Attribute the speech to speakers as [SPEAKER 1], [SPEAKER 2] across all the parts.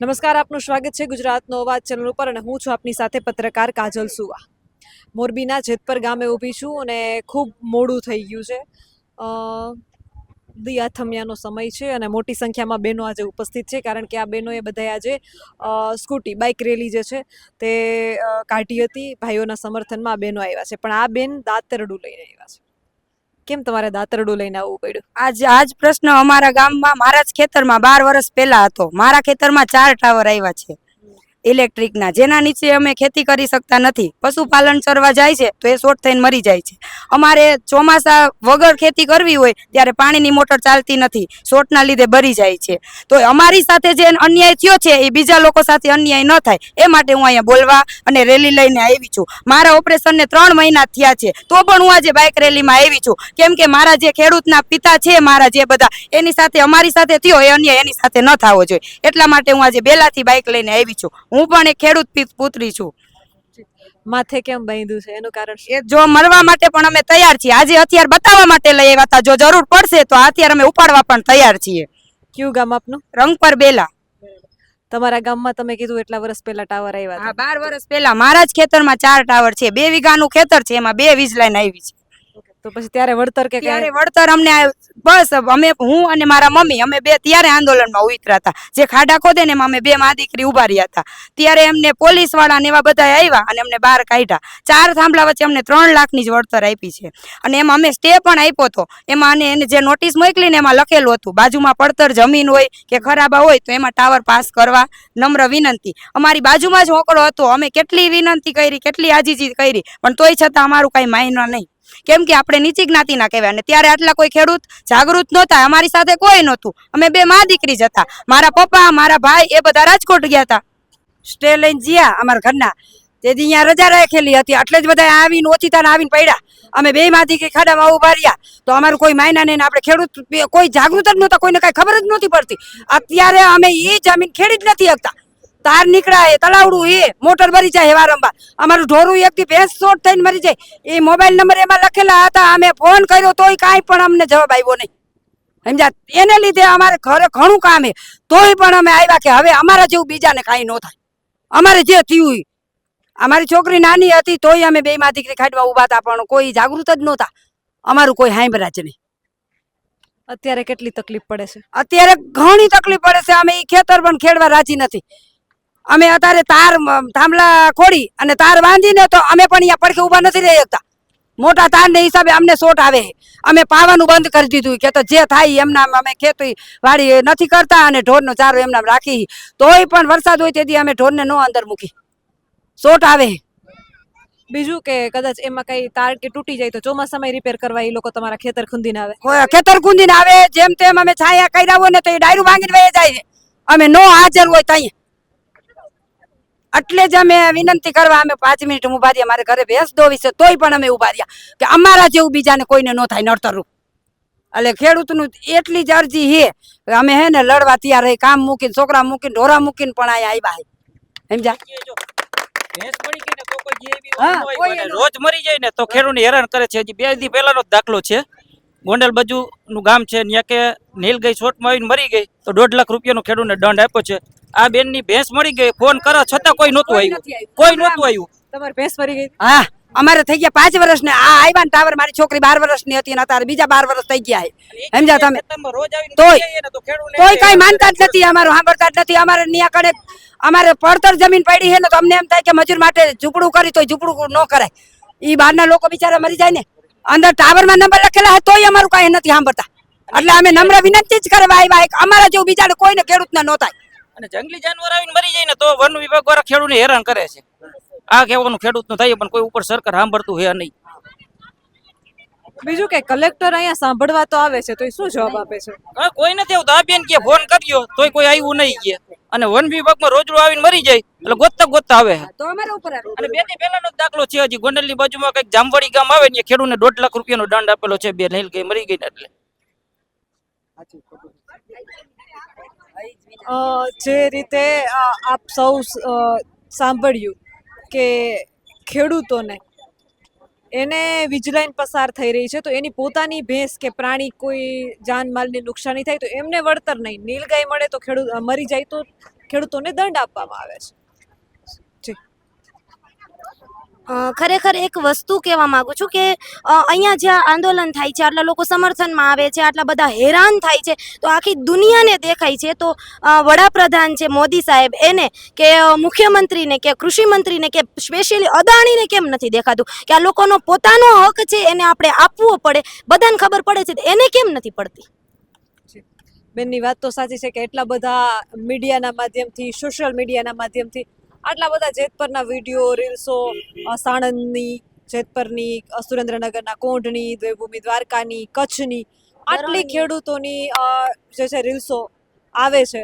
[SPEAKER 1] નમસ્કાર, આપનું સ્વાગત છે ગુજરાતનો અવાજ ચેનલ ઉપર અને હું છું આપની સાથે પત્રકાર કાજલ સુવા. મોરબીના જેતપર ગામે ઊભી છું અને ખૂબ મોડું થઈ ગયું છે. દિયાથમિયાનો સમય છે અને મોટી સંખ્યામાં બહેનો આજે ઉપસ્થિત છે, કારણ કે આ બહેનોએ બધાએ આજે સ્કૂટી બાઇક રેલી જે છે તે કાઢી હતી. ભાઈઓના સમર્થનમાં આ બહેનો આવ્યા છે, પણ આ બેન દાતરડું લઈને આવ્યા છે. કેમ તમારે દાતરડું લઈને આવવું પડ્યું?
[SPEAKER 2] આજ પ્રશ્ન અમારા ગામમાં મારા જ ખેતરમાં 12 વર્ષ પહેલા હતો. મારા ખેતરમાં 4 ટાવર આવ્યા છે ઇલેક્ટ્રિકના, જેના નીચે અમે ખેતી કરી શકતા નથી. પશુપાલન ચરવા જાય છે તો એ શોર્ટ થઈને મરી જાય છે. અમારે ચોમાસા વગર ખેતી કરવી હોય ત્યારે પાણીની મોટર ચાલતી નથી, શોર્ટના લીધે બરી જાય છે. તો અમારી સાથે જે અન્યાય થયો છે એ બીજા લોકો સાથે અન્યાય ન થાય એ માટે હું અહીંયા બોલવા અને રેલી લઈને આવી છું. મારા ઓપરેશનને 3 મહિના થયા છે તો પણ હું આજે બાઇક રેલીમાં આવી છું, કેમ કે મારા જે ખેડૂતના પિતા છે, મારા જે બધા એની સાથે અમારી સાથે થયો એ અન્યાય એની સાથે ન થવો જોઈએ. એટલા માટે હું આજે બેલાથી બાઇક લઈને આવી છું. હું પણ એક ખેડૂત પુત્રી છું.
[SPEAKER 1] માથે કેમ બાંધ્યું છે એનું કારણ
[SPEAKER 2] એ જો મરવા માટે પણ અમે તૈયાર છીએ. આજે હથિયાર બતાવવા માટે લઈ આવ્યા હતા. જો જરૂર પડશે તો હથિયાર અમે ઉપાડવા પણ તૈયાર છીએ.
[SPEAKER 1] કયું ગામ આપનું?
[SPEAKER 2] રંગપર બેલા.
[SPEAKER 1] તમારા ગામમાં તમે કીધું એટલા વર્ષ પહેલા ટાવર આવ્યા
[SPEAKER 2] હા,
[SPEAKER 1] હતા?
[SPEAKER 2] 12 વર્ષ પહેલા મારા જ ખેતરમાં 4 ટાવર છે. 2 વીઘાનું ખેતર છે, એમાં 2 વીજ લાઈન આવી છે.
[SPEAKER 1] તો પછી ત્યારે વળતર કે
[SPEAKER 2] ત્યારે વળતર અમને બસ અમે હું અને મારા મમ્મી અમે બે ત્યારે આંદોલનમાં ઉતર્યા હતા. જે ખાડા ખોદે ને એમાં અમે 2 માં દીકરી ઉભા રહ્યા હતા. ત્યારે એમને પોલીસ વાળા ને એવા બધા આવ્યા અને અમને બહાર કાઢ્યા. 4 થાંભલા વચ્ચે અમને 3 લાખની જ વળતર આપી છે અને એમાં અમે સ્ટે પણ આપ્યો હતો. એમાં અને એને જે નોટિસ મોકલી ને એમાં લખેલું હતું બાજુમાં પડતર જમીન હોય કે ખરાબા હોય તો એમાં ટાવર પાસ કરવા નમ્ર વિનંતી. અમારી બાજુમાં જ હોકળો હતો. અમે કેટલી વિનંતી કરી, કેટલી આજીજી કરી, પણ તોય છતાં અમારું કઈ માયના નહીં, કેમ કે આપણે નીચી જ્ઞાતિના કહેવાય ને ત્યારે આટલા કોઈ ખેડૂત જાગૃત નહોતા. અમારી સાથે કોઈ નહોતું. અમે 2 માં દીકરી જ હતા. મારા પપ્પા મારા ભાઈ એ બધા રાજકોટ ગયા હતા. સ્ટે લઈને જ્યાં અમારા ઘરના તેથી અહીંયા રજા રાખેલી હતી, એટલે જ બધા આવીને ઓચિતાને આવીને પડ્યા. અમે 2 માં દીકરી ખાડામાં ઉભા રહ્યા તો અમારું કોઈ માયના નહીં. આપણે ખેડૂત કોઈ જાગૃત જ નહોતા, કોઈને કઈ ખબર જ નહોતી પડતી. અત્યારે અમે એ જમીન ખેડી જ નથી શકતા. તાર નીકળાય તલાવડું એ મોટર ભરી જાય વારંવાર. અમારું ઢોરું એકથી ભેંસ શોર્ટ થઈને મરી જાય. એ મોબાઈલ નંબર એમાં લખેલા હતા. અમે ફોન કર્યો તોય કાંઈ પણ અમને જવાબ આવ્યો નહીં. સમજ્યા? એને લીધે અમારે ઘરે ઘણું કામ છે, તોય પણ અમે આવ્યા કે હવે અમારા જેવું બીજાને કાંઈ ન થાય. અમારે જે થયું અમારી છોકરી નાની હતી તોય અમે 2 માં દીકરી ખાડવા ઉભા હતા, પણ કોઈ જાગૃત જ નહોતા. અમારું કોઈ હાંભળા જ નહીં.
[SPEAKER 1] અત્યારે કેટલી તકલીફ પડે છે?
[SPEAKER 2] અત્યારે ઘણી તકલીફ પડે છે. અમે એ ખેતર પણ ખેડવા રાજી નથી. અમે અત્યારે તાર થાંભલા ખોડી અને તાર બાંધીને તો અમે પણ અહીંયા પડખે ઉભા નથી રહી શકતા. મોટા તારને હિસાબે અમને શોટ આવે. અમે પાવાનું બંધ કરી દીધું કે તો જે થાય એમના અમે ખેતી વાડી નથી કરતા અને ઢોરનો ચારો એમના રાખી. તોય પણ વરસાદ હોય તેથી અમે ઢોરને નો અંદર મૂકી. શોટ આવે.
[SPEAKER 1] બીજું કે કદાચ એમાં કઈ તાર કે તૂટી જાય તો ચોમાસામાં રિપેર કરવા એ લોકો તમારા ખેતર ખૂંદીને આવે?
[SPEAKER 2] ખેતર ખૂંદીને આવે. જેમ તેમ અમે છાયા કર્યા હોય ને તો એ ડાયરું ભાંગીને વહી જાય છે. અમે નો હાજર હોય ત્યાં એટલે જ અમે વિનંતી કરવા અમે 5 મિનિટ ઉભા રહ્યા. મારે ઘરે ભેંસ દોવી છે તોય પણ અમે ઉભા રહ્યા કે અમારા જેવું બીજાને કોઈને ન થાય નડતરરૂપ. એટલે ખેડૂતનું એટલી જ અરજી છે. અમે હે ને લડવા તૈયાર રહી. કામ મૂકીને છોકરા મૂકીને ઢોરા મૂકીને પણ અહીંયા આવ્યા. સમજ્યા?
[SPEAKER 3] રોજ મરી જાય ને તો ખેડૂતને હેરાન કરે છે. હજી 2 દી પહેલાનો દાખલો છે. ગોંડલ બાજુ નું ગામ છે, ત્યાં કે નીલગાય શોટમાં આવીને મરી ગઈ તો 1.5 લાખ રૂપિયાનો ખેડૂતને દંડ આપ્યો છે. આ બેન ની ભેંસ મળી ગઈ, ફોન કરો છતાં કોઈ નહોતું આવ્યું. કોઈ નહોતું આવ્યું.
[SPEAKER 1] તમારી ભેંસ મરી ગઈ?
[SPEAKER 2] હા, અમારે થઈ ગયા 5 વર્ષ ને આ આવ્યા ને ટાવર. મારી છોકરી 12 વર્ષની હતી અને અત્યારે બીજા 12 વર્ષ થઈ ગયા છે. સમજ્યા તમે? તોય કઈ માનતા જ નથી, અમારું સાંભળતા જ નથી. અમારે ન્યા કડે અમારે પડતર જમીન પડી છે ને તો અમને એમ થાય કે મજૂર માટે ઝૂંપડું કરી તો ઝૂંપડું ન કરાય. ઈ બહારના લોકો બિચારા મરી જાય ને. અંદર ટાવરમાં નંબર લખેલા હોય તોય અમારું કઈ નથી સાંભળતા. એટલે અમે નમ્ર વિનંતી જ કરવા આવ્યા. અમારા જેવું બીજાને કોઈને ખેડૂતને ન થાય.
[SPEAKER 3] અને જંગલી જાનવર આવીને મરી જાય ને તો વન વિભાગ વાળા ખેડૂતને હેરાન કરે છે. આ કહેવાનું ખેડૂતનું થાય પણ કોઈ ઉપર સરકાર સાંભળતું હે નહીં.
[SPEAKER 1] બીજું કે કલેક્ટર અહીંયા સાંભળવા તો આવે છે તો શું જવાબ આપે છે?
[SPEAKER 3] કોઈ નથી આવતું. આ બેન કે ફોન કર્યો તોય કોઈ આવ્યું નહીં કે. અને વન વિભાગમાં રોજડું આવીને મરી જાય એટલે ગોતતા આવે.
[SPEAKER 2] તો અમારા ઉપર આવે.
[SPEAKER 3] અને 2 દી પહેલાનો જ દાખલો છે. હજી ગોંડલની બાજુમાં કઈક જામવાડી ગામ આવે ને ખેડૂતને 1.5 લાખ રૂપિયાનો દંડ આપેલો છે. બે નીલ ગઈ મરી ગઈ ને એટલે
[SPEAKER 1] જે રીતે આપ સૌ સાંભળ્યું કે ખેડૂતોને એને વીજલાઈન પસાર થઈ રહી છે તો એની પોતાની ભેંસ કે પ્રાણી કોઈ જાનમાલની નુકસાની થાય તો એમને વળતર નહીં. નીલગાય મળે તો ખેડૂત મરી જાય તો ખેડૂતોને દંડ આપવામાં આવે છે.
[SPEAKER 4] ખરેખર એક વસ્તુ કહેવા માંગુ છું કે અહીંયા જ્યાં આંદોલન થાય છે, આટલા લોકો સમર્થનમાં આવે છે, આટલા બધા હેરાન થાય છે, તો આખી દુનિયાને દેખાય છે. તો વડાપ્રધાન છે મોદી સાહેબ, એને કે મુખ્યમંત્રીને કે કૃષિ મંત્રીને કે સ્પેશિયલી અદાણીને કેમ નથી દેખાતું કે આ લોકોનો પોતાનો હક છે, એને આપણે આપવો પડે, બધાને ખબર પડે છે, એને કેમ નથી પડતી?
[SPEAKER 1] બેનની વાત તો સાચી છે કે એટલા બધા મીડિયાના માધ્યમથી, સોશિયલ મીડિયાના માધ્યમથી આટલા બધા જેતપરના વિડીયો, રીલ્સો, સાણંદની, જેતપરની, સુરેન્દ્રનગરના કોંઢની, દેવભૂમિ દ્વારકાની, કચ્છની આટલી ખેડૂતોની જે છે રીલ્સો આવે છે,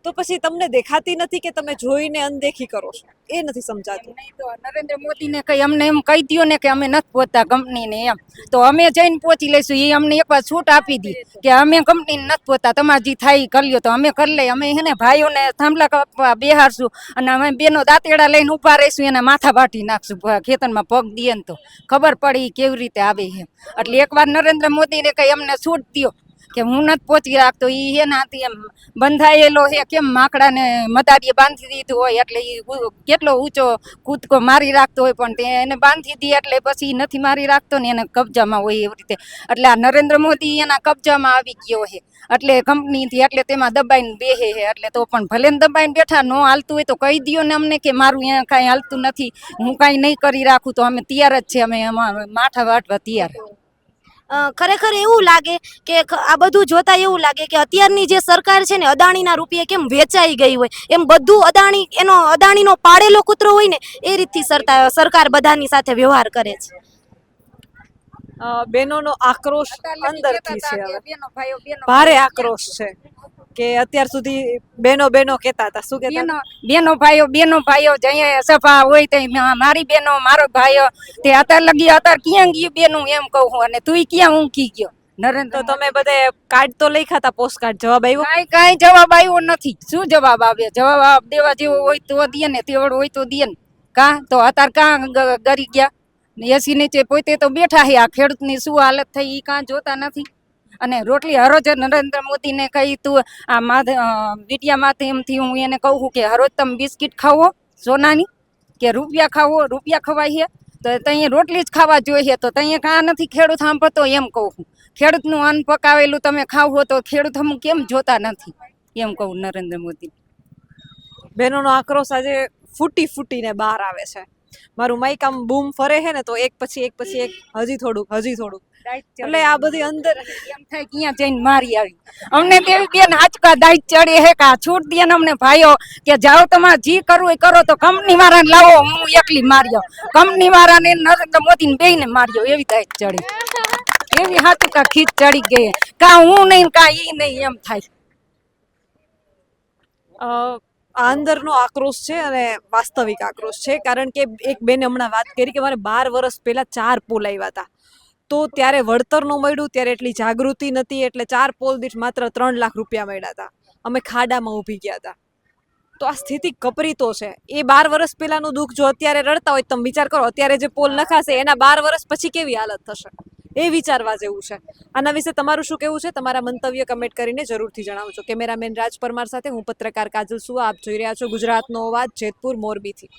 [SPEAKER 1] તો પછી તમને દેખાતી નથી કે તમે જોઈને અનદેખી કરો છો? એ નથી સમજાતું.
[SPEAKER 5] નહીં તો નરેન્દ્ર મોદીને કઈ અમને એમ કહી દો ને કે અમે નથી પહોંચતા કંપનીને, એમ તો અમે જઈને પહોંચી લઈશું. એ અમને એકવાર છૂટ આપી દી કે અમે કંપનીને નથી પહોંચતા, તમારે જે થાય કરી લ્યો, તો અમે કરી લઈએ. અમે એને ભાઈઓને થાંભલા કાપવા બેહારશું અને અમે બેનો દાંતેડા લઈને ઊભા રહીશું, એને માથા બાટી નાખશું. ખેતરમાં પગ દઈએ ને તો ખબર પડી કેવી રીતે આવે એમ. એટલે એકવાર નરેન્દ્ર મોદીને કઈ અમને છૂટ દો કે હું નથી પહોંચી રાખતો. એ એનાથી એમ બંધાયેલો છે, કેમ માકડાને મદારીએ બાંધી દીધું હોય એટલે એ કેટલો ઊંચો કૂદકો મારી રાખતો હોય, પણ તે એને બાંધી દી એટલે પછી નથી મારી રાખતો ને, એને કબજામાં હોય એવી રીતે. એટલે આ નરેન્દ્ર મોદી એના કબજામાં આવી ગયો છે, એટલે કંપનીથી, એટલે તેમાં દબાઈને બેહે છે. એટલે તો પણ ભલે ને દબાઈને બેઠા, ન હાલતું હોય તો કહી દો ને અમને કે મારું અહીંયા કાંઈ હાલતું નથી, હું કાંઈ નહીં કરી રાખું, તો અમે તૈયાર જ છે, અમે માથા વાટવા તૈયાર.
[SPEAKER 4] ખરેખર એવું લાગે કે આ બધું જોતા એવું લાગે કે અત્યારની જે સરકાર છે ને, અદાણીના રૂપિયે કેમ વેચાઈ ગઈ હોય, એમ બધું અદાણીનો પાડેલો કૂતરો હોય ને એ રીતથી સરકાર બધાની સાથે વ્યવહાર કરે છે.
[SPEAKER 1] બહેનોનો આક્રોશ અંદરથી છે, હવે
[SPEAKER 5] બેનો ભાઈઓ બેનો
[SPEAKER 1] ભારે આક્રોશ છે કે અત્યાર સુધી બહેનો કહેતા હતા, શું કહેતા?
[SPEAKER 5] બેનો ભાઈઓ જઈએ સભા હોય તે મારી બેનો મારો ભાઈઓ તે અત્યારે ક્યાં ગયું બેનું એમ કહું હું, અને તું ક્યાં ઊંઘી ગયો નરેન્દ્ર?
[SPEAKER 1] તો તમે બધે કાર્ડ તો લઈ ખાતા, પોસ્ટ કાર્ડ, જવાબ આવ્યો?
[SPEAKER 5] કાંઈ જવાબ આવ્યો નથી. શું જવાબ આવે? જવાબ દેવા જેવો હોય તો દે ને, તેવડ હોય તો દે ને. તો અત્યારે કાં ગરી ગયા? એસી નીચે પોતે તો બેઠા છે. આ ખેડૂતની શું હાલત થઈ એ કાં જોતા નથી. અને રોટલી હરોજ નરેન્દ્ર મોદીને કહી, તું આ મીડિયા માધ્યમથી હું એને કહું છું કે હરોજ તમે બિસ્કિટ ખાવો સોનાની, કે રૂપિયા ખાવો, રૂપિયા ખવાય છે, તો ત્યાં રોટલી જ ખાવા જોઈએ. તો ત્યાં કાં નથી ખેડૂત સાંભળતો, એમ કહું છું. ખેડૂતનું અન્ન પકાવેલું તમે ખાવો તો ખેડૂત અમુક કેમ જોતા નથી, એમ કહું નરેન્દ્ર મોદી.
[SPEAKER 1] બહેનોનો આક્રોશ આજે ફૂટીને બહાર આવે છે. મારું માઈક આમ બૂમ ફરે છે ને, તો એક પછી એક હજી થોડુંક એટલે આ બધી અંદર
[SPEAKER 5] એમ થાય ક્યાં જઈને મારી આવી. અમને દેવી બેન આચકા દાઈત ચડે હે કા છૂટ દે ને અમને ભાઈઓ કે જાઓ તમારે જી કરવું એ કરો, તો કંપની વાળાને લાવો, હું એકલી માર્યો, કંપની વાળાને નરેન્દ્ર મોદીને બેયને માર્યો, એવી દાઈત ચડી, એવી હાથી કા ખીચ ચડી ગઈ. કા હું નહીં કા ઈ નહીં, એમ થાય.
[SPEAKER 1] આ અંદરનો આક્રોશ છે અને વાસ્તવિક આક્રોશ છે. કારણ કે એક બેને હમણાં વાત કરી કે મારે 12 વર્ષ પહેલા 4 પોલ આવ્યા હતા, તો ત્યારે વળતર ન મળ્યું, ત્યારે એટલી જાગૃતિ નથી, એટલે 4 પોલ દીઠ માત્ર 3 લાખ રૂપિયા મળ્યા હતા. અમે ખાડામાં ઊભી ગયા હતા. તો આ સ્થિતિ કપરી તો છે. એ 12 વર્ષ પહેલાનું દુઃખ જો અત્યારે રડતા હોય, તમે વિચાર કરો અત્યારે જે પોલ નખાશે એના 12 વર્ષ પછી કેવી હાલત થશે, એ વિચારવા જેવું છે. આના વિશે તમારું શું કહેવું છે? તમારા મંતવ્ય કમેન્ટ કરીને જરૂરથી જણાવજો. કેમેરામેન રાજ પરમાર સાથે હું પત્રકાર કાજલ સુવા. આપ જોઈ રહ્યા છો ગુજરાતનો અવાજ, જેતપુર મોરબીથી.